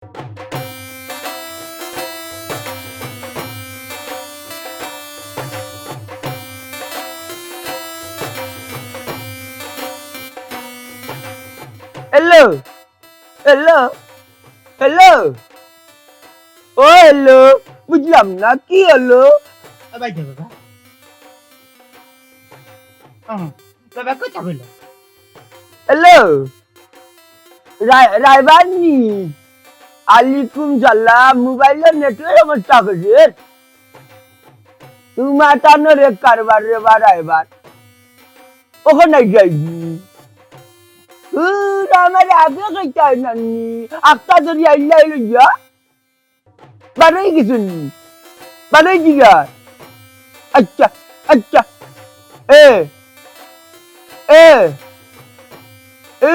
Hello hello hello ও hello বুঝলাম না কি হলো ভাই বাবা বাবা কথা বলো হ্যালো রায়বানি আলাইকুম সালাম মোবাইলের নেটওয়ার্ক অবস্থা করে তুমি মাতানো রে কারবার রে বা রায়বার ওখানে যাইনি আমার আগে কইতে নানি আক্তা ধরি আইলাই লইয়া বানাই কিছু নি বানাই দিগা আচ্ছা আচ্ছা এ এ এ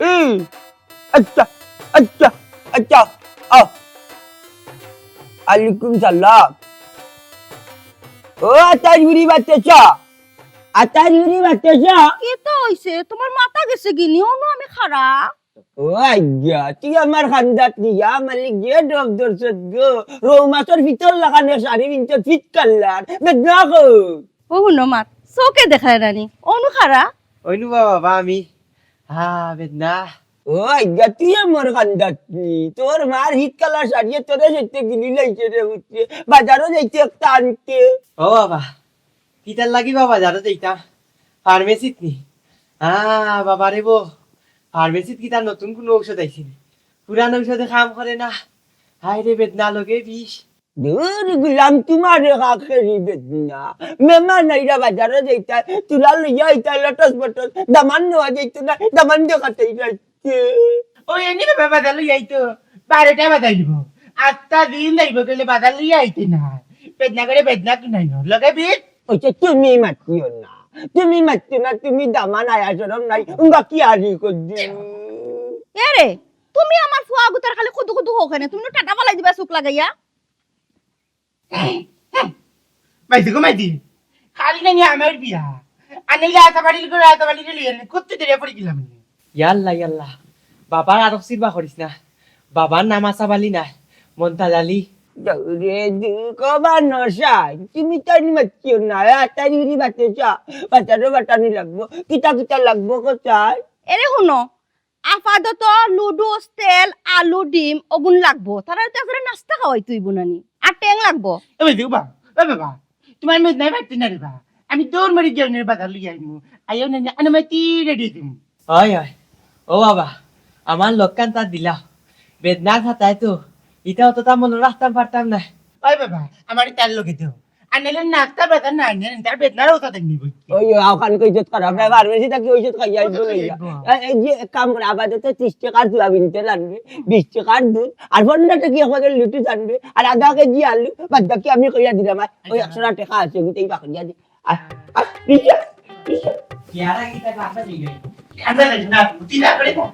এ আচ্ছা আচ্ছা আচ্ছা আও আলাইকুম সালাম ও আতাজুরি বাচ্চা আতাজুরি বাচ্চা কি তো হইছে তোমার মাথা গেছে গিনি অনু আমি খারা ও আজ্ঞা তুই আমার খান্দাত নিয়া মালিক গিয়ে ডব দর্শক গো রৌ মাছের ভিতর লাগানো শাড়ি ভিতর ফিট করলার বেদনা গো ও হুনো মাত চোখে দেখায় রানি অনু খারা ওইনু বাবা আমি বেদনা ও আজ্ঞা তুই আমার খান্দাত নি তোর মার হিট কালার শাড়ি তোরে যেতে গিলি লাইছে রে উঠছে বাজারও যাইতে একটা আনতে ও বাবা কিতার লাগি বাবা যারা যাইতাম ফার্মেসিত নি বাবা রে বো ফার্মেসিত কি তার নতুন কোনো ঔষধ আইছিল পুরান ঔষধে কাম করে না হাই রে বেদনা লগে বিষ দূর গুলাম তোমার আখেরি বেদনা মেহমান আইরা বাজারে যাইতা তুলা লইয়া আইতা লটস বটস দামান নেওয়া যাইতো না দামান দেখাতেই যাচ্ছে ওই এনে বাবা বাদাল লই আইতো 12টা বাদাই দিব 8টা দিন যাইব গেলে বাদাল লই আইতে না বেদনা করে বেদনা কি নাই লগে বিষ ওইটা তুমি মাতিও না তুমি মাতিও না তুমি দামান আয়া সরম নাই উঙ্গা কি আরি করছি এরে তুমি আমার ফুয়া গুতার খালি কুদু কুদু হোকেনে তুমি টাটা বালাই দিবা চোখ লাগাইয়া মাইদি গো মাইদি খালি না আমার বিয়া আনিলে আতা বাড়ি লিয়ে করতে দেরে পড়ে গেলাম ইয়াল্লা ইয়াল্লা বাবার আরব সিরবা করিস না বাবার নাম আসা বালি না মন্তা জালি দৌড়ে দুকবা নশাই তুমি তো মাতিও না তাড়িয়ে বাচ্চা বাচ্চারও বাটানি লাগবো কিতা কিতা লাগবো কোথায় এরে হুনো আপাতত লুডুস তেল আলু ডিম ওগুন লাগবো তারা তো করে নাস্তা খাওয়াই তুই বুনানি আর ট্যাং লাগবো এ মাইদি বা বাবা তোমার মেয়ে নাই বাড়তে না রে বা আমি তোর মারি গেলে বাজার লিয়ে আইমু আইও না অনুমতি রেডি দিম হয় হয় ও বাবা আমার লোককান তা দিলা বেদনা খাতায় তো এটা তো তা মনে রাখতাম পারতাম না ওই বাবা আমার তার লোকে তো আনলে নাকতা বেদনা না আনলে তার বেদনারও তা দেখনি বই ওই ওখান কই ইজ্জত খারাপ না ফার্মেসি থাকি ওষুধ খাইয়া আইবো লইয়া এই যে এক কাম করে আপাতত 30 টাকার সোয়াবিন তেল আনবে 20 টাকার দুধ আর 15 টাকা আমাদের লিটুস আনবে আর আধা কেজি আলু বাদ বাকি আমি কইয়া দিলাম ওই 100 টাকা আছে ওইটাই বাকি দি আর পিছা কিয়ারা কি তা কাটা দিই আন্দা না তিনা করে না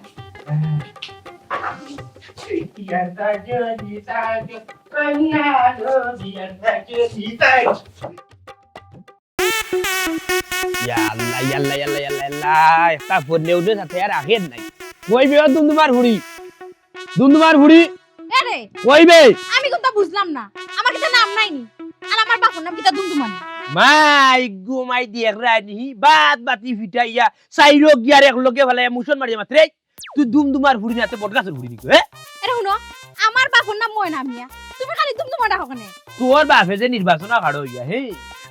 কিয়ারা যদি তাকে কন্যা রবিয়ারা যদি তাই ইয়াল্লা ইয়াল্লা ইয়াল্লা ইয়াল্লা ইয়াল্লা একটা ফোন নেউদে সাথে আর আখের নাই কই বে দুমদুমার বুড়ি এরে কই বে আমি কথা বুঝলাম না আমার কিতা নাম নাইনি আর আমার বাপর নাম কিতা দুমদুমানি মাই গুমাই দিয়ে রানি বাত বাতি ফিটাইয়া সাইরো গিয়ার এক লগে ফেলে মুসন মারি মাত্রে তুই দুমদুমার বুড়ি নাতে বটগাছের বুড়ি নিকো হে এরে হুনো আমার বাপর নাম ময়না মিয়া তুমি খালি দুমদুমা ডাকো কেন তোর বাপে যে নির্বাচন খাড়ো হইয়া হে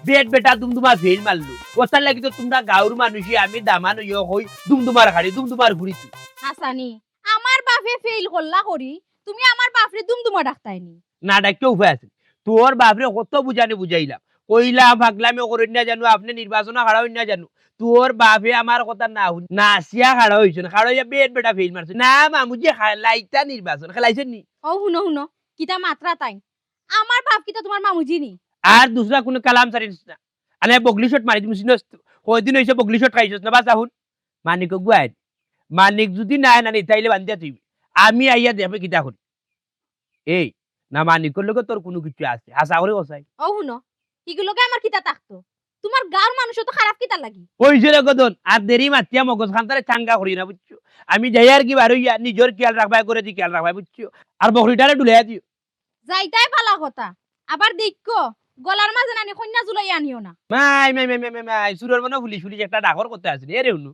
বেট বেটা দুমদুমা ফেল মারলু ওতার লাগি তো তোমরা গাঁর মানুষই আমি দামান হইয়া হই দুমদুমার খাড়ি দুমদুমার ঘুরি তুই হাসানি আমার বাপে ফেল করলা করি তুমি আমার বাপরে দুমদুমা ডাকতাইনি না ডাকতে উপায় আছে তোর বাপরে কত বুঝাইলাম কইলাম ভাগলামে করেন না জানো আপনি নির্বাচন খাড়া হইন না জানো তোর বাপে আমার কথা না শুন নাচিয়া খাড়া হইছে না খাড়া হইয়া বেট বেটা ফেল মারছে না মামুজি খালাইতা নির্বাচন খেলাইছেন নি ও হুনো হুনো কিতা মাত্রা তাই আমার বাপ কিতা তোমার মামুজি নি আর দুসরা কোনো কালাম সারিস না আনে বগলি শট মারি দিমু সিনস কয়দিন হইছে বগলি শট খাইছস না বাসা হুন মানিক গুয়াই মানিক যদি নাই না তাইলে বান্ধিয়া তুই আমি আইয়া দেবে কিতা করি এই না মানিকর লগে তোর কোনো কিছু আছে আশা করে কসাই ও হুনো ইগুলোকে আমার কিতা তাকতো তোমার গাঁর মানুষ তো খারাপ কিতা লাগি ওই যে গদন আর দেরি মাতিয়া মগজ খানতারে চাঙ্গা করি না বুঝছো আমি যাই আর কি বার হইয়া নিজের খেয়াল রাখবাই করে দি খেয়াল রাখবাই বুঝছো আর বকরিটারে ডুলাইয়া দিও যাইতাই ভালো কথা আবার দেখো গলার মাঝে নানি কন্যা জুলাই আনিও না মাই মাই মাই মাই মাই সুরের মনে পুলিশ পুলিশ একটা ডাকর করতে আসলি এ রেউনু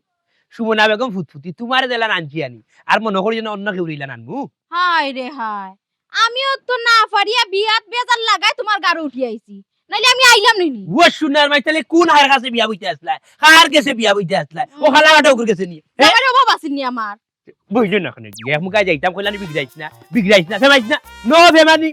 সুমনা বেগম ফুটফুটি তোমার দেলা আনছি আনি আর মনে করি যেন অন্য কেউ রিলা আনবো হায় রে হায় আমিও তো না পারিয়া বিয়াত বেজার লাগাই তোমার গাড়ি উঠি আইছি নাইলে আমি আইলাম নইনি ও সুনার মাই তাহলে কোন হার কাছে বিয়া বইতে আসলা কার কাছে বিয়া বইতে আসলা ও খালা কাটা উকুর কাছে নি আমার অভাব আসেনি আমার বুঝলি না কেন এক মুখায় যাইতাম কইলানি বিগড়াইছ না ফেমাইছ না নো ফেমানি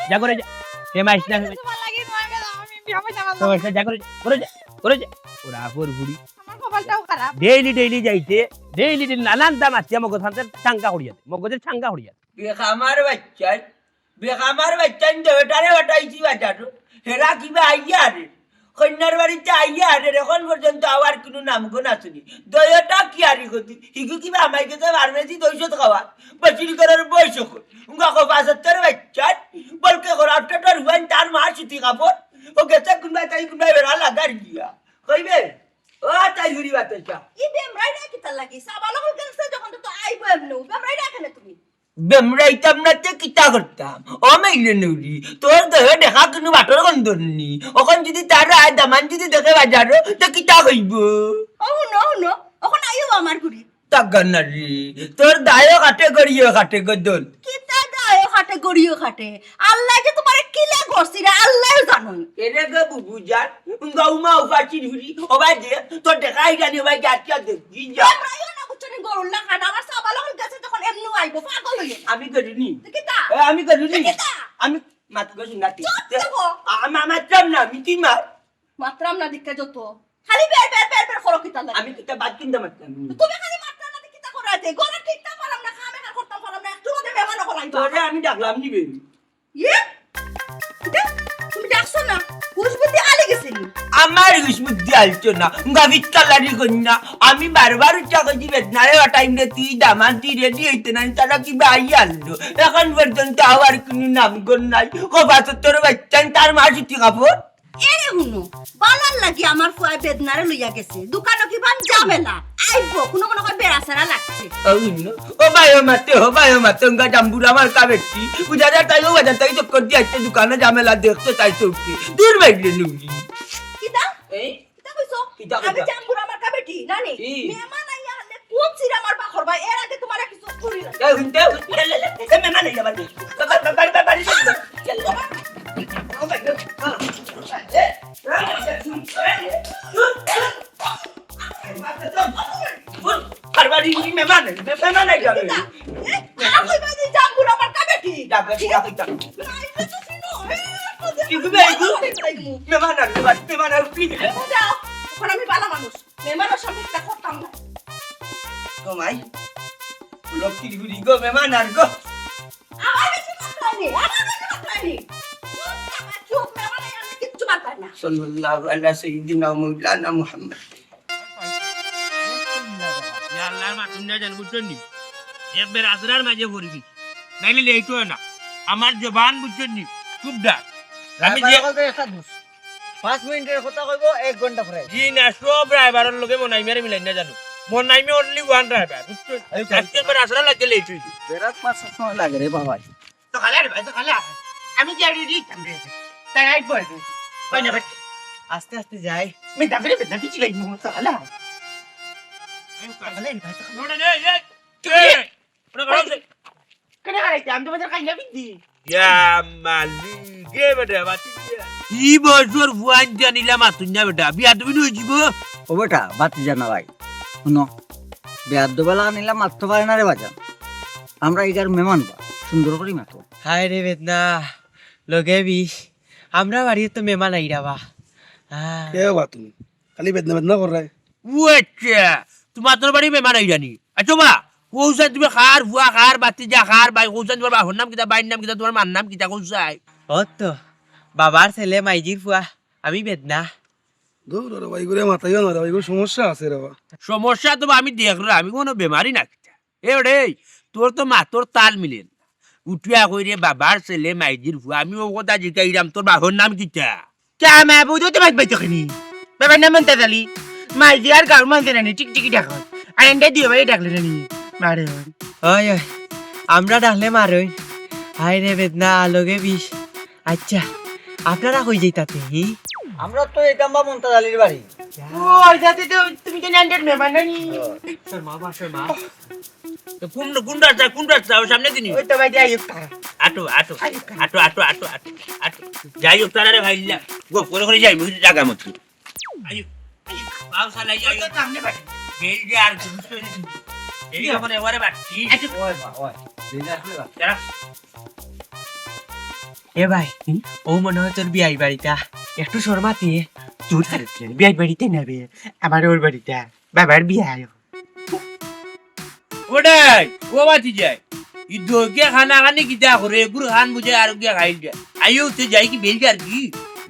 যা করে যা ফেমাইছ না তোমার লাগি নয় আমি বিয়া পাইতাম ফেমাইছ না যা করে যা করে যা ওরা পর বুড়ি আমার কপালটাও খারাপ ডেইলি যাইতে ডেইলি নানান দাম আছে মগজ হাতে চাঙ্গা করিয়া মগজের চাঙ্গা করিয়া বেখামার বাচ্চান দেহটারে হটাইছি বাচ্চাটো হেরা কিবা আইয়া রে কন্যার বাড়িতে আইয়া রে এখন পর্যন্ত আবার কোনো নামগুণ আসেনি দয়টা কি আরি গতি হিগু কিবা আমাকে তো ফার্মেসি 200 খাওয়া বচির করার বয়স উঙ্গা কো 75 বাচ্চান বলকে করাপটার হুয়ান তার মা সুতি কাপড় ও গেছে কোনবা বেড়া লাগার গিয়া কইবে ও তাই ঘুরি বাতাসা ই বেমরাই না কিতা লাগি সাবালক কেনছে যখন তো আইবো এমনু বেমরাই রাখলে তুমি বেমরাইতাম না তে কিতা করতাম ও মাইলে নুরি তোর দেহ দেখা কোনো বাটর গন্ধনি ওখান যদি তার আয় দামান যদি দেখে বাজারো তো কিতা হইব ও নো ওখানে আইও আমার গুড়ি তাগানারি তোর দায় কাটে গদল কিতা দায় খাটে গড়িও খাটে আল্লাহ যে তোমারে কিলা করছি রে আল্লাহ জানো এরে গে বুবু জান গাউমা উফাচি হুরি ওবাই দে তোর দেখাই জানি ওবাই গাচ্চা দেখি যা বেমরাইও না বুঝছনি গরুল না খাটা আমার সাবালক গেছে যখন এমনু আইবো পাগল হইয়ে আমি করিনি কিতা আমি করিনি কিতা আমি মাত গছি নাতি দেখো আমার না মিটি মার মাত্রাম না দিকে যত খালি বের করো কিতা লাগে আমি কিতা বাদ কিনতে মারতাম তুমি খালি মাত্রা না দিকে কিতা করাতে গলা ঠিকটা পারাম না খামে না করতাম পারাম না একটু মধ্যে বেমানা করাইবা তোরে আমি ডাকলাম নিবে ইয়ে কিতা তুমি দেখছো না হুশবুদ্ধি আলে গেছে নি আমার বুদ্ধি আলতো না গাভিত কালারি কন্যা আমি বারবার উচ্চা করছি বেদনারে টাইম রে তুই দামান তুই রেডি হইতে না তারা কি ভাই আনলো এখন পর্যন্ত আবার কোনো নামগণ নাই কবা তোর বাচ্চান তার মা সুতি কাপড় এরে হুনো বালার লাগি আমার ফুয়া বেদনারে লইয়া গেছে দোকানো কি বান ঝামেলা আইবো কোনো কই বেড়াছাড়া লাগছে ও বায়ো মাতে উঙ্গা জাম্বুর আমার কাবেটি উজাদার তাই ও বাজার তাই চক্কর দিয়ে একটা দোকানে ঝামেলা দেখছো তাই চৌকি দূর বাইরে নুরি কিতা এই কিতা কইছো কিতা আমি কইতা? জাম্বুর আমার কাবেটি নানি কি? মেহমান আইয়া হলে কোন সিরা আমার বাখর ভাই এর আগে তোমার কিছু করি না এই হুনতে এ মেমা নাই যাবার বাড়ি পারবারি মেমা নাই যাবে আমি বাদি জাম্বুর আমার কাবেটি ডাকে আইলে তো চিনো কি কইবে আইগু মেমা না কি যাও এখন আমি ভালো মানুষ মেহমানের সামনে একটা করতাম না তোমাই লক্ষ্মী গুড়ি গো মেমা নার গো আমার বেশি মাত্রানি চুপ মেহমান আইয়া কিচ্ছু মাত্রাই না সাল্লাল্লাহু আলা সাইয়্যিদিনা মাওলানা মুহাম্মদ আল্লাহর মাতুন না জান বুঝছেন নি একবার আসরার মাঝে পড়বি নাইলে লেইতো না আমার জবান বুঝছেন নি খুব ডাক আমি যে 5 মিনিটের কথা কইব 1 ঘন্টা পরে জি না সব ড্রাইভারের লগে মনাই মেরে মিলাই না জানো মনাই মে অনলি ওয়ান ড্রাইভার বুঝছেন একবার আসরা লাগে লেইতো বেরাত মাস সময় লাগে রে বাবা তো খালা রে ভাই তো খালা আমি যে রেডি থামবে তাই আইব কই না ভাই আস্তে আস্তে যাই আমি দাবি বেদনা কিছু লাগি মো তো খালা কেনে খাইতে আমি তো বাজার খাই না বিদি ইয়া মালিকে বেটা বাতি ই বছর ফুয়ান জানিলা মাতুন না বেটা বিয়া তুমি নই জীব ও বেটা বাতি জানা ভাই শুনো বেয়ার দোবেলা নিলাম মারতে পারে না রে বাজান আমরা এগার মেহমান বা সুন্দর করে মাতো হায় রে বেদনা লগে বিষ আমরা বাড়িতে তো মেহমান আইরা বা क्या हुआ तुम खाली बेदना कर रहा है আচ্ছা তোমার তোর বাড়ি মেহমান আই জানি আচ্ছা বা কৌশাই তুমি খার ফুয়া খার বাতি যা খার বাই কৌশাই তোমার বাহর নাম কিতা বাইর নাম কিতা তোমার মার নাম কিতা কৌশাই ও তো বাবার ছেলে মাইজির ফুয়া আমি বেদনা दूर रे भाई गुरे माताइयो ना रे भाई को समस्या আছে রে বাবা সমস্যা তো আমি দেখলাম আমি কোনো বেমারি না কিতা এ রে তোর তো মাতর তাল মিলেন উঠিয়া কই রে বাবার ছেলে মাইজির ফুয়া আমি ও কথা জিকাইরাম তোর বাহর নাম কিতা क्या मैं बुझो तो बात बचखनी বাবার নাম মন্তাজ আলী মাইজি আর গাঁর মানুষের নানি টিকটিকি ডাক আর এনটা দিয়ে ভাই ডাকলে নানি মারে ওই ওই আমরা ডাকলে মারই হাই রে বেদনা লগে বিষ আচ্ছা আপনারা কই যাইতাতে আমরা তো এটাম বা মন্তাজ আলীর বাড়ি ওই যাতে তো তুমি তো নান্ডের মেহমান নানি কোনটা চাও সামনে দিনি ওই তো ভাই যাই হোক আটো যাই হোক তারা ভাইলা গো করে যাই মুখে জায়গা মতো আয়ু বাউ সালাই ওই আয়ু তো সামনে বাড়ি বেল যে আর কিছু নেই এই এখন এবারে বাকি এ ভাই ও মনে হয় তোর বিয়াই বাড়িটা একটু শর্মাতি তোর বিয়ে বাড়িতে নেবে আমার ওর বাড়িতে বাবার বিয়ে ওটাই ও বাতি যায় ইদো কে খানা খানি কি যা করে গুরু খান বুঝে আর কে খাই যায় আয়ু তো যাই কি বেল আর কি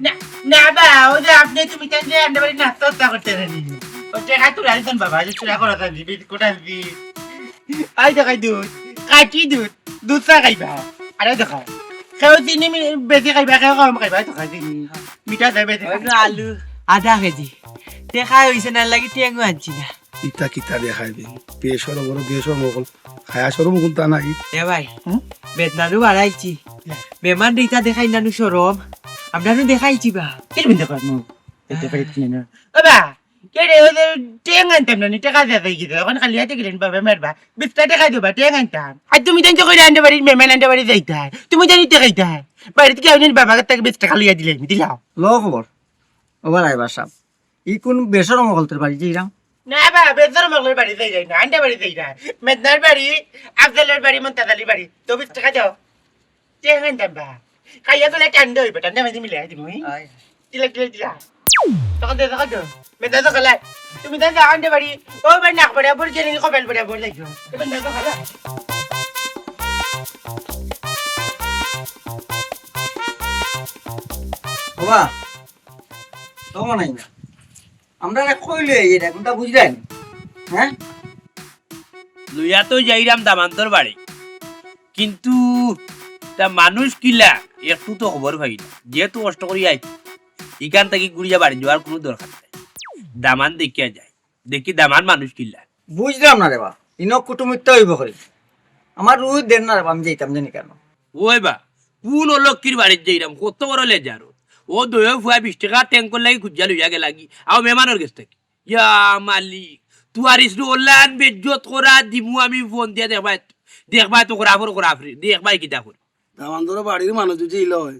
না না বা ও যে আপনি তুমি জানলে আন্ডা বাড়ি নাস্তা করতে জানি ও টাকা তো রাখছেন বাবা যে চুরা করা জানি বিট কোটা দি আই দেখাই দুধ কাটি দুধ চা খাইবা আরে দেখা কেউ দিনে বেশি খাইবা কেউ কম খাইবা তো খাই দিনি মিঠা যাবে আলু আধা কেজি দেখা হয়েছে না লাগি টেঙ্গু আনছি না ইটা কিতা দেখাইবে বেসর বড় বেসর মকল খায়া সর মকল তা নাই এ ভাই বেদনারু বাড়াইছি বেমান দিতা দেখাই নানু সরম আপনারও দেখাইছি বা কে বিন্দা করমু এতে পারি না বাবা কে রে ওদের টেং আনতাম না টাকা দেয় কি এখন খালি হাতে গেলেন বাবা মারবা 20 টাকা দিবা টেং আনতাম আর তুমি জানছো কই আন্ডা বাড়ি মেহমান আন্ডা বাড়ি যাইতা তুমি জানি টাকা খাইতা বাড়িতে কেউ জানি বাবা কাছে 20 টাকা লইয়া দিলে দিলাও ল খবর ওবার আইবার সাহেব ই কোন বেসর মগলতের বাড়ি যাইরাম না বাবা বেজার মগলের বাড়ি যাই না আন্ডা বাড়ি যাই না মেদনার বাড়ি আফজালের বাড়ি মন্তাজালি বাড়ি তো 20 টাকা দাও টেং আনতাম বা খাইয়া গেলে টান্ডা হইবে টান্ডা মাঝে মিলে দিমু দিলা তখন দে তখন দে মেদা তো গেলে তুমি তো আন্ডা বাড়ি ও বাড়ি নাক বাড়ি বড় জেনে কবেল বাড়ি বড় যাইছো এবার না তো গেলে বাবা তোমার নাই না আমরা কইলে এটা কোনটা বুঝলেন হ্যাঁ লইয়া তো যাইরাম দামান্তর বাড়ি কিন্তু তা মানুষ কিলা একটু তো খবর পাই না যেহেতু কষ্ট করি আইছি এখান থেকে ঘুরিয়া বাড়ি যাওয়ার কোনো দরকার নাই দামান দেখিয়া যায় দেখি দামান মানুষ কিলা বুঝলাম না রে বা ইনো কুটুমিত্ত হইব করে আমার রুই দেন না রে বা, আমি যাইতাম জানি কেন ওই বা কোন অলক্ষীর বাড়ির যাইরাম কত বড় লেজারো ও দয়ে ফুয়া 20 টাকা ট্যাঙ্কর লাগি খুঁজা লইয়া গে লাগি আও মেহমানের কাছ থেকে ইয়া মালিক তুয়ার ইসরু অনলাইন বেজ্জত করা দিমু আমি ফোন দিয়া দেখবা তো করাফরি দেখবাই কিতা করি দামান ধরো বাড়ির মানুষ যদি ইলো হয়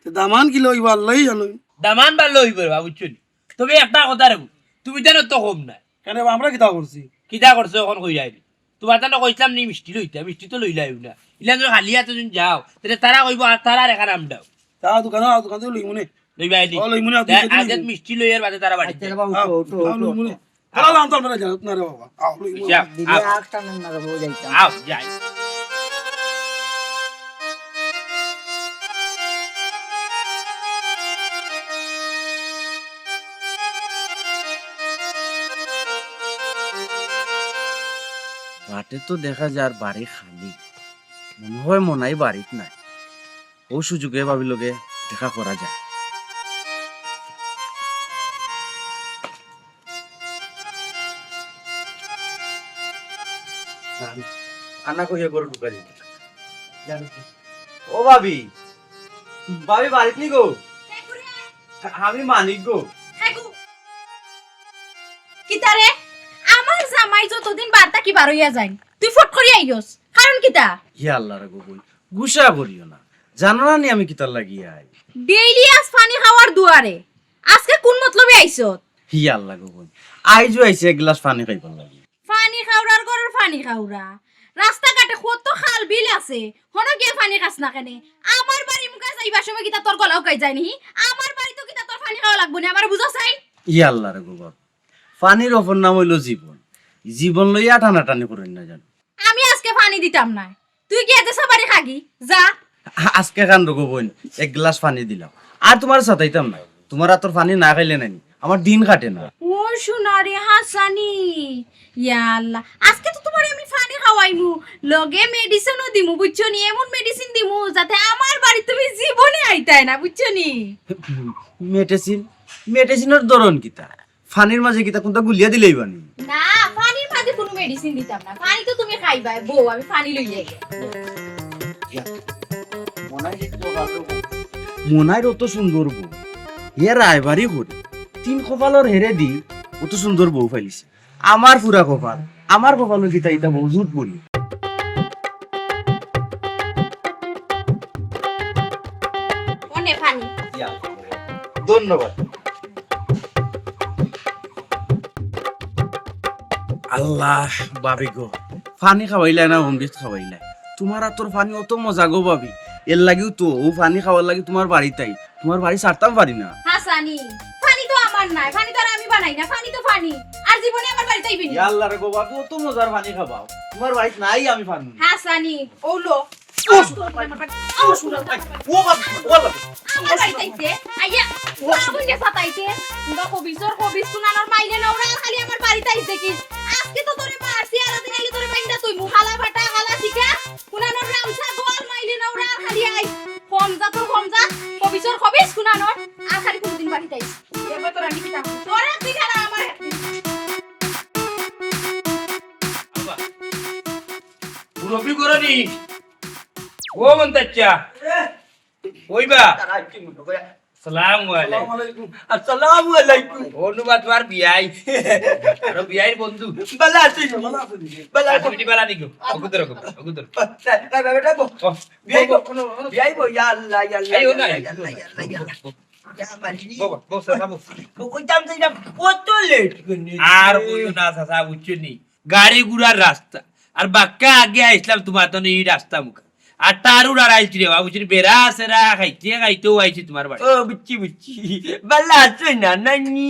তো দামান কিলো ইবা আল্লাহই জানো দামান ভালো হইব রে বাবু চলি তবে একটা কথা রে তুমি জানো তো কম নাই কেন আমরা কিতা করছি কিতা করছো এখন কই যাইবি তোমার জানো কইছিলাম নি মিষ্টি লইতা মিষ্টি তো লইলাই না ইলা যদি খালি হাতে যদি যাও তাহলে তারা কইব আর তারা রেখা নাম দাও তা দোকান থেকে লইমুনে লইবা আইলি লইমুনে আজ মিষ্টি লইয়ার বাদে তারা বাড়ি আচ্ছা রে বাবা উঠো উঠো লইমুনে তাহলে নাম তো আমরা জানো না রে বাবা আও লইমুনে দিলে একটা না রে বাবা যাইতাম আও যাই বাটে তো দেখা যার বাড়ি খালি মনে হয় মনাই বাড়িত নাই ও সুযোগে ভাবিলগে দেখা করা যায় আনা কইয়া করে ঢুকারি ও ভাবি ভাবি বাড়িত নি গো আমি মানিক গো কিতারে আমার জামাই যতদিন বার্তা কি বার হইয়া যায় তুই ফট করি আইয়স কারণ কিতা হে আল্লাহ রে গোবল গুসা করিও না জানো না নি আমি কিতার লাগিয়া আই ডেইলি আজ পানি খাওয়ার দুয়ারে আজকে কোন মতলবে আইছত হি আল্লাহ গোবল আইজো আইছে এক গ্লাস পানি খাইবার লাগি পানি খাওয়ার ঘরের পানি খাওরা রাস্তাঘাটে কত খাল বিল আছে হন গিয়ে পানি খাস না কেনে আমার বাড়ি মুখা যাইবার সময় কিতা তোর গলাও কাই যায় নি আমার বাড়ি তো কিতা তোর পানি খাওয়া লাগবো না আমার বুঝা চাই ই আল্লাহ রে গোবল পানির অপর নাম হইল জীবন জীবন লইয়া টানাটানি করেন না জানো আমি আজকে পানি দিতাম না তুই গিয়ে দে সবারই খাগি যা আজকে খান রোগো বোন এক গ্লাস পানি দিলাম আর তোমার সাথাইতাম না তোমার আর তোর পানি না খাইলে নানি আমার দিন কাটে না ও সোনারে হাসানি ইয়া আল্লাহ আজকে তো তোমার আমি পানি খাওয়াইমু লগে মেডিসিনও দিমু বুঝছো নি এমন মেডিসিন দিমু যাতে আমার বাড়ি তুমি জীবনে আইতাই না বুঝছো নি মেডিসিন মেডিসিনের ধরন কিতা ফানির মাঝে কিতা কোনটা গুলিয়া দিলেই বানি না পানির মাঝে কোনো মেডিসিন দিতাম না পানি তো তুমি খাইবাই বউ আমি পানি লই যাই মনাই অত সুন্দর বউ হে রায়বাড়ি করে 3 কপালর হেরে দি অত সুন্দর বউ ফাইলিছে আমার পুরা কপাল আমার কপালের কিতা ইতা মজুদ বলি অনে পানি ধন্যবাদ আল্লাহ বাবি গো পানি খাওয়াইলাই না অমৃত খাওয়াইলাই তোমার আর তোর পানি অত মজা গো বাবি এর লাগিও তো ও পানি খাওয়ার লাগি তোমার বাড়িতেই তোমার বাড়ি ছাড়তাম পারি না হাসানি পানি তো আমার নাই পানি তো আর আমি বানাই না পানি তো পানি আর জীবনে আমার বাড়িতে আইবি না আল্লাহ রে গো বাবি অত মজার পানি খাবাও তোমার বাড়িতে নাই আমি পানি হাসানি ওলো ও বাবি আমার বাড়িতে আইছে আইয়া বাবুন কে সাতাইতে গো কবিস কুনানোর মাইলে নওরা খালি আমার বাড়িতে আইছে কি আজকে তো তোরে মারছি আর দিন আইলে তোরে বাইন্দা তুই মুখালা ফাটা গালা শিখা কুনানোর রামসা গোল মাইলে নওরা খালি আই কমজা কবিস কুনানোর আর খালি কোনদিন বাড়িতে আইছে এবার তোরা নিকিতা তোরা দিঘা না আমার মুরব্বি করনি ও মন্তাচ্চা ওইবা আসসালামু আলাইকুম আসসালামু আলাইকুম অনুবাদ তোমার বিয়াই আর বিয়াইর বন্ধু বালা আছিস বালা তুমি বালা নিকো অগুদর অগুদর বেটা বো বিয়াই বো ইয়া আল্লাহ ইয়া আল্লাহ আইও না বাবা বস সাবো কই দাম যাইলাম কত লেট আর কইও না সাসা বুঝছনি গাড়ি গুড়ার রাস্তা আর বাক্কা আগে আইছিলাম তোমার তো এই রাস্তা মুখ আর তার উড়ার আইছি রে বাবু বেড়া সেরা খাইতেও আইছি তোমার বাড়ি ও বুঝছি বালা আছিস না নানি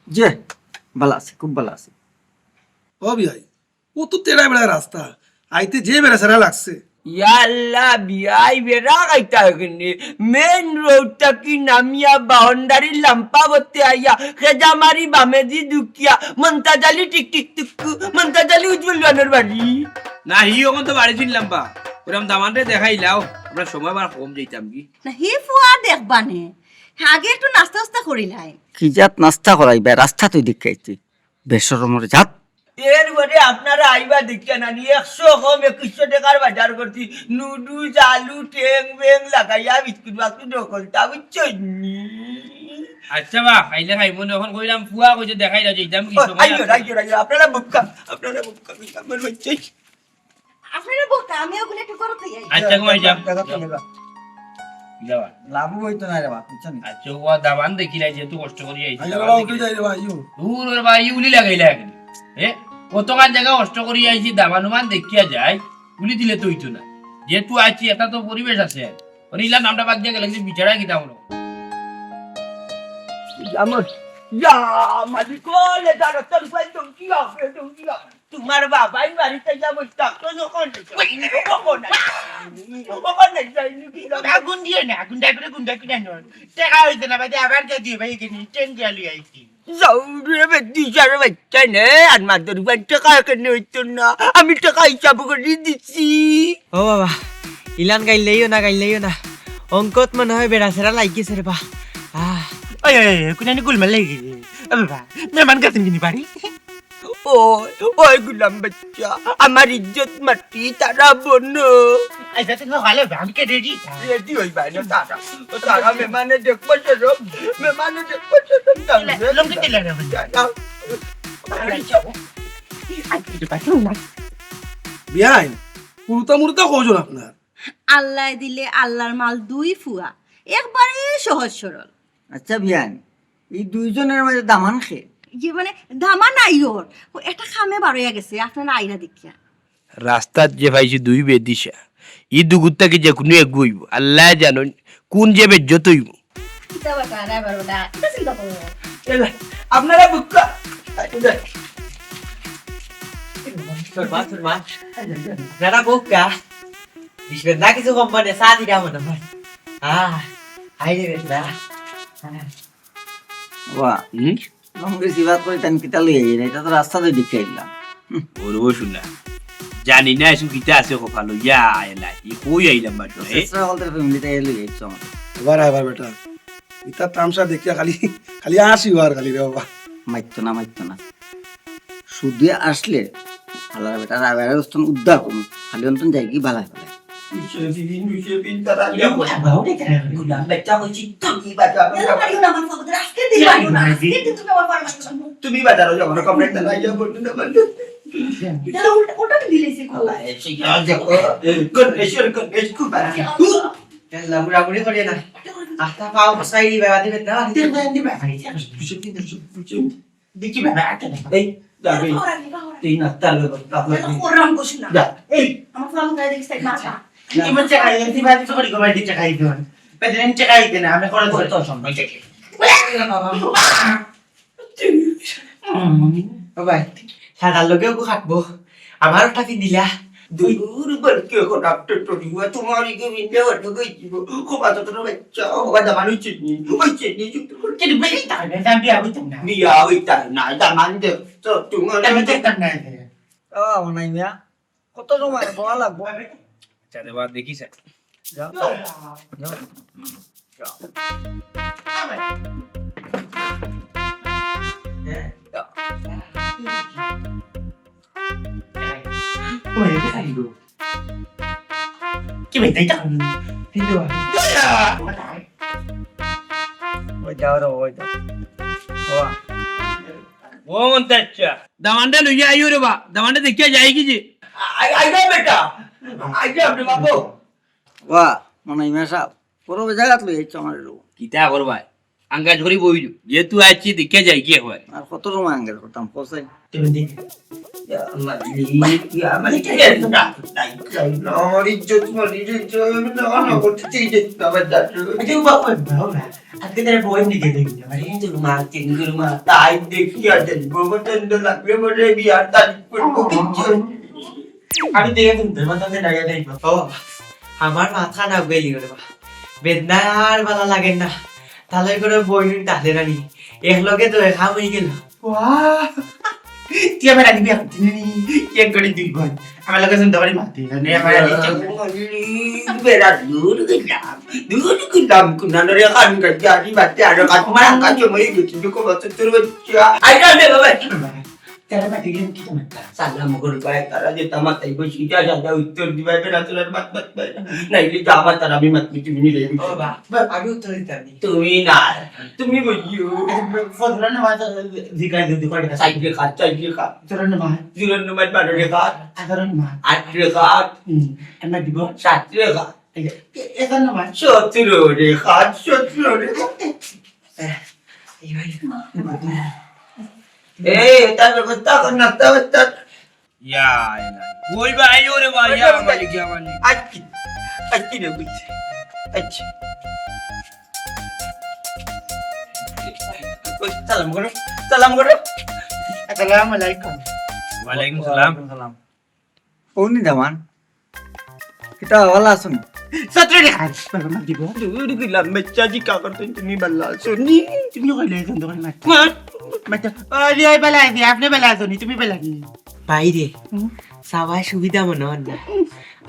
যে ভালো আছে খুব ভালো আছে ও বিয়াই ও তো তেরা বেড়া রাস্তা আইতে যে বেড়া সেরা লাগছে ইয়াল্লা বিয়াই বেড়া খাইতা এখানে মেন রোডটা কি নামিয়া বাউন্ডারি লাম্পা বতে আইয়া খেজামারি বামেজি দুকিয়া মন্তাজালি টিক টিক টুকু মন্তাজালি উজ্জ্বল বানের বাড়ি না হি ওখান তো বাড়ি চিনলাম বা ওরম দামানরে দেখাইলাও আমরা সময় বার কম যাইতাম কি না হি ফুয়া দেখবানে আগে একটু নাস্তা করিলাই কি জাত নাস্তা করাইবে রাস্তা তুই দেখাইছি বেসরমরে জাত এরপরে আপনারা আইবা দেখছেন না 100 কম 2100 টাকার বাজার করছি নুডলস আলু ঠেং বেং লাগাইয়া বিস্কুট বাস্কুট ঢকলতা বুঝছেন আচ্ছা বা খাইলে খাইব না এখন কইলাম ফুয়া কইছে দেখাইলা যাইতাম কি সময় আইয়ো আপনারা বুক্কা আমার হচ্ছে আপনারা বলতে আমি ওগুলো একটু করতে যাই আচ্ছা ঘুমাই যাও যাওয়া লাভ হইতো না রে বাপ বুঝছেন আচ্ছা ও দাবান দেখিলাই যেহেতু কষ্ট করি আইছি আইয়া বাবা উঠে যাই রে ভাই ইউ দূর ওর ভাই উলি লাগাইলা এখন কতখান জায়গা কষ্ট করি আইছি দাবানুমান দেখিয়া যায় উলি দিলে তো হইতো না যেহেতু আইছি এটা তো পরিবেশ আছে ইলা নামটা বাদ দিয়ে গেলে বিচারা কিতা হলো আমার ইয়া মালিকলে দাঁড়া তোর ভাই ডঙ্কিয়া তোমার বাবাই বাড়িতে যাবো ডাক্তার যখন আগুন দিয়ে না গুন্ডা কিনা নয় টাকা হইতে না ভাই আবার কে দিয়ে ভাই এখানে ট্রেন দিয়ে লই আইছি যাউরে বেটি যারে বাচ্চা নে আর মাদর টাকা কেন হইতো না আমি টাকা হিসাব করে দিচ্ছি ও বাবা ইলান গাইলেইও না অঙ্কত মনে হয় বেড়া সেরা লাগিয়েছে রে বা ওই কুনানি গুলমাল লাগি বাবা মেহমান কাছেন কিনি বাড়ি ওই গুলাম বাচ্চা আমার ইজ্জত মাটি তারা বন্য আচ্ছা তুমি ভালো আমি কে রেডি রেডি হইবা না তারা মেহমানে দেখবো সেরম লঙ্কা তেল না বিয়াই মুরতা কজন আপনার আল্লাহ দিলে আল্লাহর মাল 2 ফুয়া একবারে সহজ সরল আচ্ছা বিয়ান এই দুইজনের মাঝে দামান খে যে মানে ধামা নাই ওর ও একটা খামে বারইয়া গেছে আপনারা আইরা দেখিয়া রাস্তাত যে পাইছি দুই বেদিশা ই দুগুত্তা কি যে কোনো এগুইব আল্লাহ জানেন কোন যে বেজ্জত হইব কিতা বাটা রাবার বাটা কিতা চিন্তা করো আপনারা বুক্কা যারা বোকা বিশ্বনাথ না কিছু কোম্পানি সাদি দাও না ভাই আইরে বেটা বাহ আমাকে জিবাত করে তান কিতা লই আই এটা তো রাস্তা দিয়ে দেখাইলাম ওরও শুনা জানি না এসব কিতা আছে কপালো ইয়া এলা ই কই আইলাম বাটো সেসরা হলতে ফ্যামিলিতে লই আইছো এবার আইবার বেটা ইতা তামসা দেখিয়া খালি খালি আসি আর খালি রে বাবা মাইতো না শুধু আসলে আল্লাহ বেটা রাবের অবস্থান উদ্ধার করুন খালি অন্তন যাই কি ভালাই ভালাই তুমি বাজারো যখন কমপ্লেট নাই যাও ওটা দিলেছি মুড়ামুড়ি করি না আস্তা পাও সাই বাবা দিবেন না দেখি বাবা এই যাবে তিন আত্তাল ওরাম বসু না যা এই আমার ফালু গায়ে দেখি সাইড মাথা ইমন চাকাই দিতে বাদি তো করি গোমাই দিতে চাকাই দিন পেদেন চাকাই দেন আমি করে ধরে তো সম্ভব চাকি বাবা সাদার লোকেও খাটবো আমারও টাকি দিলা দূর বলকে এখন ডক্টর তো দিবা তোমার কি বিন্দে ওটা কই দিব খুব আতো তো বাচ্চা ও বাদা মানুষ চিনি ওই চিনি কি বেই তা না দাবি আবি তা না বিয়া ওই তা না দা মান দে তো তুমি আমি তা না ও নাই মিয়া কত সময় বলা লাগবো চাঁদে বাদ দেখিস কি বেই তা কিন্তু ওই যাও রে ওই যাও ও মন্তাচ্চা দামান্ডা লইয়া আইও রে বা দামান্ডা দেখিয়া যাই কি যে আইগা বেটা আইগা আপনি বাবু ওয়া মনে মিয়া সাহেব পুরো জায়গা লই যাইছ আমার কিতা করবা আঙ্গাজ করি বইলু যেহেতু আইছি দেখিয়া যাই কি একবার আর কত সময় আঙ্গেল করতাম পৌঁছাই তুমি দেখ ইয়া আল্লাহ ইয়া মানে কি না আমার ইজ্জত মারি যে না করতে যে তবে ডাক্তার আরে বাবা বাবা আজকে তার বই নিকে দেখি আরে যে মা তিন গুরু মা তাই দেখি আর বাবা তন্দ লাগবে বলে বিয়ার তারিখ করব আমি দেখে তুমি মাথাতে ডাইয়া দেই ও আমার মাথা না গেলি রে বা বেদনা আর ভালো লাগে না তাহলে করে বইনি তাহলে রানি একলগে তো খাম হয়ে গেল Wah, dia mana ni biar ni yang kau di tuan. Amal lagi sen dawari mati. Ni mana ni cakap berat dulu kelam kuna nari akan kerja di mati ada kat mana kat cuma itu cukup waktu turun cia. Ayo deh bawa. Cara mati yang kita mati. Salam mukul baik. Cara dia tamat ibu kita ada utur di bawah natural mat. Nah ini jamat cara bimat macam ini deh. ও বা আমি উত্তর দিতাম নি তুমি না তুমি বইও ফজরা নামাজ জিকাই দিতে পারে সাইড রেখা ফজরা নামাজ জুরান নামাজ বারো রেখা আধারণ নামাজ 8 রেখা আমরা দিব 7 রেখা এখন নামাজ 17 রেখা 17 রেখা এই তার কথা না তা ইয়া কই বা আইও রে বা ইয়া মালিক ইয়া মালিক আজকে রে বুঝছে আচ্ছা সালাম করো আসসালামু আলাইকুম ওয়ালাইকুম সালাম কোনি দামান কিতা ভালো আছেন 17 রেখা বাবা মা দিব দূর গিলাম বাচ্চা জি কা করতে তুমি বললা শুনি তুমি কইলে কোন দোকান মাটা আরে আই বলা দি আপনি বলা শুনি তুমি বলা কি বাইরে সবাই সুবিধা মনে হন না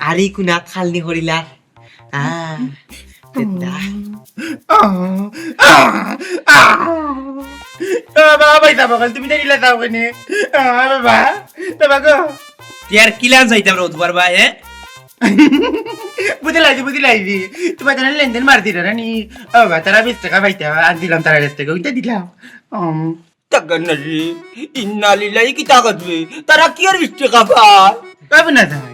আর এই কুনাত খালনি করিলার বেদনা বাবা পয়সা বকল তুমি দেরিলা যাও কেনে বাবা গো তিয়ার কিলান যাইতাম রে উঠবার বা হে বুঝলাইছি তোমার জানা লেনদেন মার দিল না নি বাবা তারা 20 টাকা পাইতা আর দিলাম তারা 10 টাকা ওইটা দিলাম টাকানারি ইন্না লিল্লাহি কি টাকা দিবে তারা কি আর 20 টাকা পায় পাবে না তাই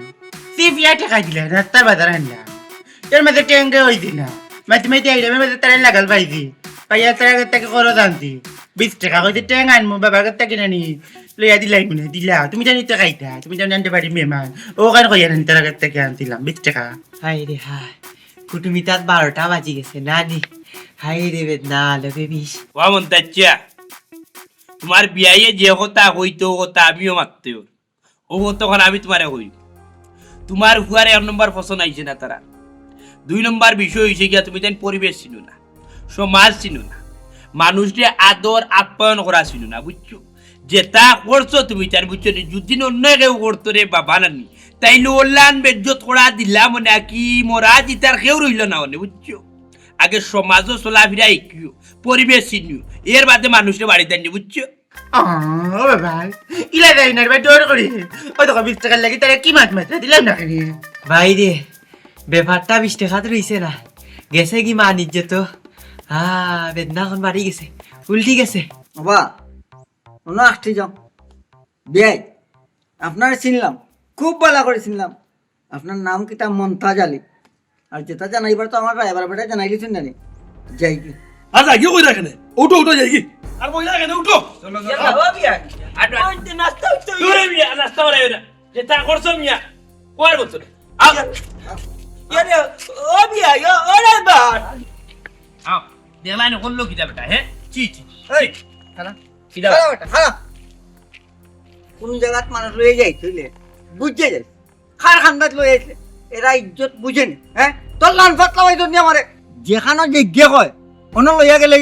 সিফ ইয়া টাকা দিলে রাস্তার বাজার আনলা এর মধ্যে টেঙ্গে হইছি না মাঝে আইলে মধ্যে তারা লাগাল পাইছি পাইয়া তারা থেকে করো জানতি 20 টাকা কইতে টেং আনমু বাবার কাছে কিনে নি লইয়া দিলাই মনে দিলা তুমি জানি টাকা আইতা তুমি জানি আনতে পারি মেহমান ও কার কইয়া আনতে তারা কাছে থেকে আনছিলাম 20 টাকা হাই রে হাই কুটুমি তাত 12টা বাজি গেছে নানি হাই রে বেদনা লগে বিষ ওয়া মন্তাচ্চা তোমার বিয়ায়ে যে কথা হইতো কথা আমিও মারতে ও তখন আমি তোমারে হই তোমার হুয়ারে 1 নম্বর পছন্দ আইছে না তারা 2 নম্বর বিষয় হইছে গিয়া তুমি জানি পরিবেশ চিনো না সমাজ চিনো না মানুষকে আদর আপ্যায়ন করা চিনো না বুঝছো যেটা করছো তুমি তার বুঝছো যদি অন্য কেউ করতো রে বাবা নানি তাইলে ওল্লান বেজ্জত করা দিলাম নাকি মোরা জিতার কেউ রইল না বুঝছো আগে সমাজ চলাফেরা শিকিও পরিবেশ চিনিও এর বাদে মানুষের বাড়িতে আনি বুঝছো ও বাবা ইলা যাই না রে ভাই ডর করি ওই তো 20 টাকা লাগি তারা কি মাছ মাত্রা দিলাম না কেন ভাই রে ব্যাপারটা 20 টাকা তো রইছে না গেছে কি মান ইজ্জত বেদনা এখন বাড়ি গেছে উল্টি গেছে বাবা ওনা আসতে যাও বিয়াই আপনার চিনলাম খুব ভালো করে চিনলাম আপনার নাম কিতা মমতাজ আলী আর যেটা জানাইবার তো আমার ড্রাইভার বেটা জানাইলি শুন জানি যাই কি আচ্ছা কি কই রাখেন উঠো উঠো যাই কি আর কই রাখেন উঠো দূরে মিয়া নাস্তা বানাই না যেটা করছো মিয়া কয় বছর আও ও বিয়া ও ড্রাইভার আও দেখলানি করলো কি বেটা হ্যাঁ চি চি এই খানা কি দা খানা বেটা খানা কোন জায়গাত মানুষ লয়ে যাই তুইলে বুঝে যাই খার খান্দাত লয়ে যাইছে এরা ইজ্জত বুঝেন হ্যাঁ তোর লান পাতলা হইতো নি আমারে যেখানে যে গে কয় অন্য লইয়া গেলে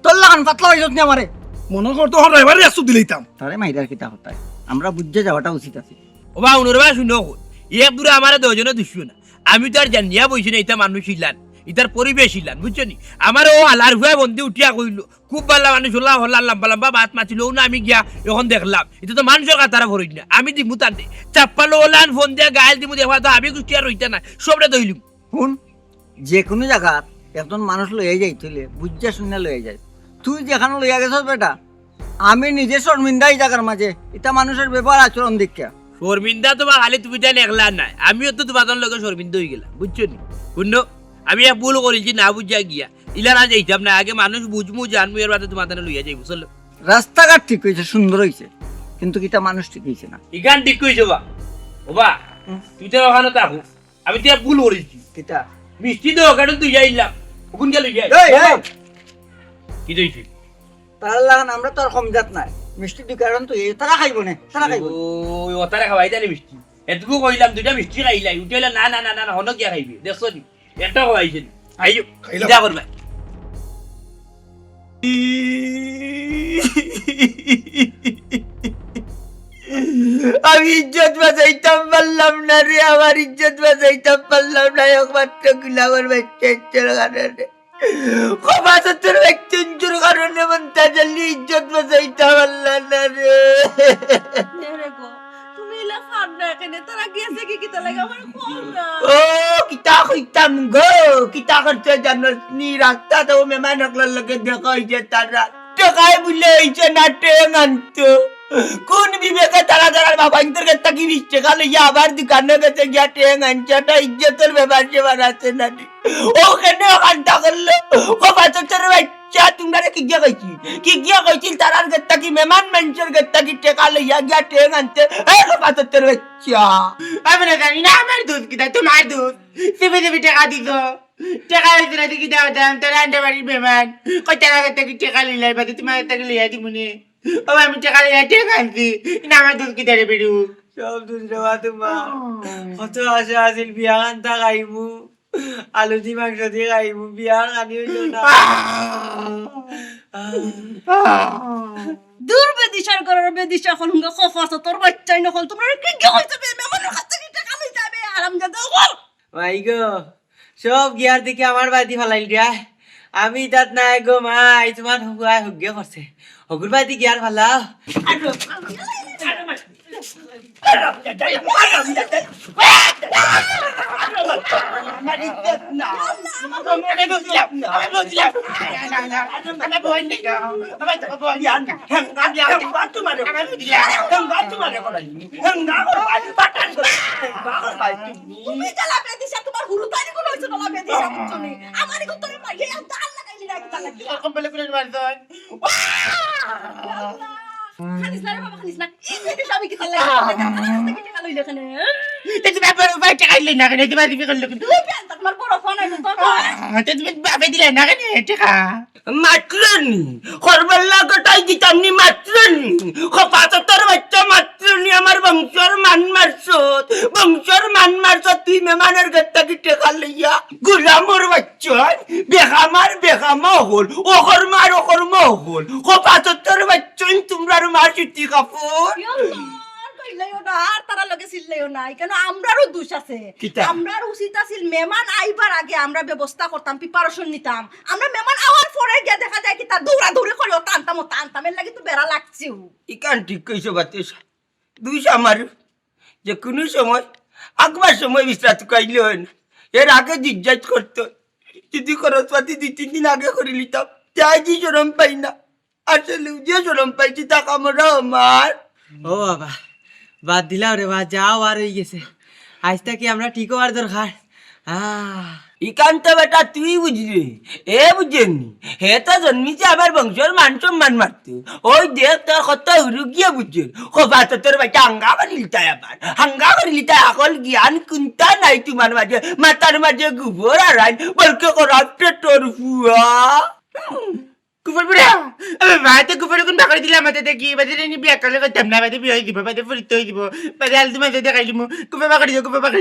তোর লান পাতলা হইতো নি আমারে মনে করতো ড্রাইভারে আসু দিলেইতাম তারে মাইদার কিতা হতায় আমরা বুঝে যাওয়াটা উচিত আছে ও বা উনরবা শুনো এক দূরে আমার দুজনে দুশো না আমি তো আর জানিয়া বইছি না এটা মানুষ ইলান ইতার পরিবেশ ইলান বুঝছো নি আমার ও আলার হুয়া বন্দি উঠিয়া কইল খুব ভালো মানুষ হল্লা হল্লা লম্বা লম্বা বাত মাছিল না আমি গিয়া এখন দেখলাম এটা তো মানুষের কাতারা ভরই না আমি দিমু তান চাপ্পালো ওলান ফোন দিয়া গাইল দিমু দেখবা তো আমি কুষ্টি আর রইতা না সবরে দইলুম শুন যে কোনো জায়গাত একজন মানুষ লইয়া যাই তুইলে বুঝা শুনে লইয়া যায় তুই যেখানে লইয়া গেছস বেটা আমি নিজে শর্মিন্দা এই জায়গার মাঝে এটা মানুষের ব্যবহার আচরণ দীক্ষা শর্মিন্দা তোমার খালি তুমি তাই একলা নাই আমিও তো তোমার লগে শর্মিন্দা হয়ে গেলাম বুঝছো নি শুনো আমি এক ভুল করেছি না বুঝা গিয়া ইলার আজ এইতাম না আগে মানুষ বুঝমু জানমু এর বাদে তোমার লইয়া যাই বুঝলো রাস্তাঘাট ঠিক হয়েছে সুন্দর হয়েছে কিন্তু কিটা মানুষ ঠিক হয়েছে না ইগান ঠিক কইছো বা ওবা তুই তো ওখানে থাকো আমি তো এক ভুল করেছি কিটা মিষ্টি তো ওখানে তুই যাইলাম কোন গেল যাই কি দইছি তার লাগান আমরা তো আর কম জাত নাই মিষ্টি দুই কারণ তো এই তারা খাইব না তারা খাইব ওই ওতারে খাওয়াই জানি মিষ্টি এটুকু কইলাম দুইটা মিষ্টি খাইলাই উঠেলা না না না না হন কি খাইবি দেখছো নি একটা খাওয়াইছে আইও কিটা করবা আমি ইজ্জত বাঁচাইতাম পারলাম না রে আমার ইজ্জত বাঁচাইতাম পারলাম না একমাত্র গুলামের বাচ্চার কারণে ক্ষমা তোর ব্যক্তির কারণে মন্তাজালি ইজ্জত বাঁচাইতাম পারলাম না রে তুমি ইলা খান না কেন তারা গেছে কি কিতা লাগে আমার কোন না ও কিতা কইতাম গো কিতা করতে জানোস নি রাস্তা তো মেহমান হকলার লগে দেখা হইছে তারা টাকায় বুলে হইছে না ট্রেন আনতো কোন বিবেকে তারা তারার বাবা ইন্তর কাছে কি বিচ্ছে কালে আবার দোকানে গেছে গিয়া ট্রেন আনছাটা ইজ্জতের ব্যাপার সেবার আছে না ওখানে ওখানটা করলো ও বাচ্চার বাচ্চা তোমরা কি গিয়া কইছি তারার গেত্তা কি মেহমান মানুষের গেত্তা কি টেকা লইয়া গিয়া ট্রেন আনতে এই বাচ্চার বাচ্চা আমি না জানি না আমার দুধ কিটা তোমার দুধ সিবি সিবি টাকা দিছ টাকা হইছে না কি দাও দাম তোর আন্ডা বাড়ির বেমান কই টাকা কত কি টাকা লইলাই বাদে তোমার টাকা লইয়া দিমুনে ও আমি টাকা লইয়া টাকা আনছি না আমার দুধ কিটা রে বেরু সব দুর্বা তোমার কত আশা আছিল বিয়া খান্তা খাইমু আলু দি মাংস দিয়ে খাইমু বিয়া খানি হইল না দূর বেদিশার করার বেদিশা হল হুঙ্গা খফাস তোর বাচ্চাই নকল তোমরা কি কি হইছে বে মেমনের কাছে কি টাকা লই যাবে আরাম জাদা কর মাই গো সব গিয়ার দিকে আমার বাদি ফেলাইল দিয়া আমি তাত নাই গো মাই তোমার হুগাই হুগে করছে হগুর বাদি গিয়ার ফালাও তুমি জ্বালা বেদিশা তোমার হুরুতানি কোন হইছে না বেদিশা বুঝছনি আমারই কোন তোরে মাইয়ে দাল লাগাইলি না কিতা লাগি কম্পলে করে মারছন খানিস না রে বাবা খানিস না এই বেদিশা আমি কিতা লাগি কি টাকা লইলে খানে তুমি বাবার বাই টাকা লই না কেন তুমি দিবি করলো কিন্তু তুই পেন তোমার বড় ফোন আছে তো তুমি বাবা দিলে না কেন টাকা মাত্রনি করবেল্লা গোটাই দিতামনি মাত্রনি খপাতর বাচ্চা মাত্রনি আমার বংশর মান মারছত তুই মেহমানের গেত্তা কি টেকা লইয়া গুলামর বাচ্চা বেখামার বেখামা হল ওকর মা হল খপাতর বাচ্চা তোমরা মার চুটি কাপড় চিল্লাইও না আর তারা লগে চিল্লাইও না কেন আমরারও দোষ আছে কিতা? আমরার উচিত আছিল মেহমান আইবার আগে আমরা ব্যবস্থা করতাম প্রিপারেশন নিতাম আমরা মেহমান আওয়ার পরে গিয়ে দেখা যায় কি তার দৌড়া দৌড়ি করিও টানতামের লাগি তো বেড়া লাগছেও ইকান ঠিক কইছো বাতেশ দুই আমার যে কোনো সময় আগবার সময় বিশ্রাত কাইলে হয় না এর আগে জিজ্ঞাস করতো যদি খরচপাতি 2-3 দিন আগে করে নিতাম তাই যে শরম পাই না আসলে যে শরম পাইছি তা কামড়া আমার ও বাবা বাদ দিলাও রে বা যাও আর হয়ে গেছে আজ থেকে আমরা ঠিক হওয়ার দরকার ইকান্ত বেটা তুই বুঝলি এ বুঝেননি হে তো জন্মিছে আবার বংশের মান সম্মান মারতো ওই দেখ তোর কত হুরু গিয়ে বুঝছেন খোবা তো তোর বেটা হাঙ্গা করে লিতায় আবার হাঙ্গা করে লিতায় আকল জ্ঞান কুন্তা নাই তোমার মাঝে মাথার মাঝে গোবর আর আইন বলকে করাতে তোর ফুয়া কুফর বুড়া আবে ভাইতে কুফর কোন বাকড়ি দিলা মাতে দেখি বাদে নি বিয়া করলে কইতাম না বাদে বিয়া দিব বাদে ফুরিত হই দিব বাদে আলতু মাতে দেখাইলিমু কুফর বাকড়ি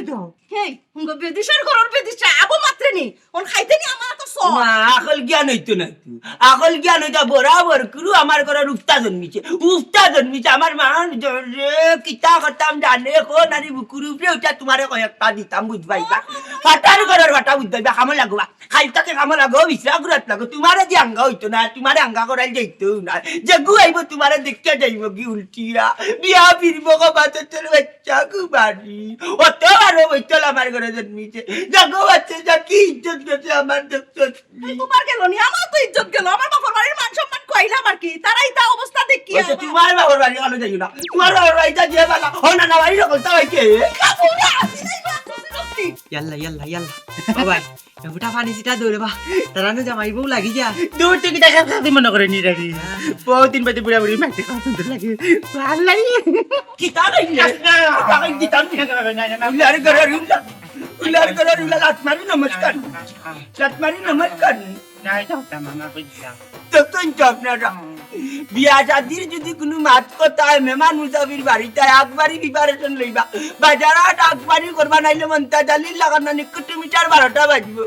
দাও হেই হুঙ্গ বেদিশার ঘরের বেদিশা আবো মাত্রে নি ওন খাইতে নি আমার তো সব না আকল জ্ঞান হইতো না তুই আকল জ্ঞান হইতা বরাবর করু আমার ঘরের উফতা জন্মিছে আমার মান রে কিতা করতাম জানে কো নারী বুকুর উপরে ওটা তোমারে কয়েকটা দিতাম বুঝবাইবা ফাটার ঘরের বাটা বুঝবাইবা কামল লাগবা খাইতাকে কামল লাগো বিশ্রাম গুরাত লাগো তোমারে যে আঙ্গা হইতো না তোমারে আঙ্গা করাই যাইতো না যে গু আইব তোমারে দেখতে যাইব কি উল্টিয়া বিয়া ফিরব গো বাচ্চা তোর বাচ্চা কুবারি অত আর হইতো আমার ঘরে জন্মিছে জাগো বাচ্চা যা কি ইজ্জত গেছে আমার দেখতে তোমার গেল নি আমার তো ইজ্জত গেল আমার বাবার বাড়ির মান সম্মান কইলাম আর কি তারাই তা অবস্থা দেখি ওইসে তোমার বাবার বাড়ি আলো যাইও না তোমার বাবার বাড়িটা যে বালা ও না না বাড়ি রকম তাই কে ইয়াল্লা ইয়াল্লা ইয়াল্লা ও ভাই এফুটা পানি সিটা দৌড়ে বা তারা না জামাইবো লাগি যা দূর থেকে দেখা খাতে মনে করে নি রাজি বহুত দিন বাদে বুড়া বুড়ি মাইতে খাওয়া সুন্দর লাগে ভাল লাগে কি তা নাই তাকে দিতাম উলার ঘরের উলা লাত মারি নমস্কার তখন তো আপনারা বিয়া শাদির যদি কোনো মাত কথা হয় মেহমান মুসাফির বাড়িতে একবারই প্রিপারেশন লইবা বাজারাট একবারই করবা নাইলে মন্তা জালির লাগানো 1 মিটার 12টা বাজবো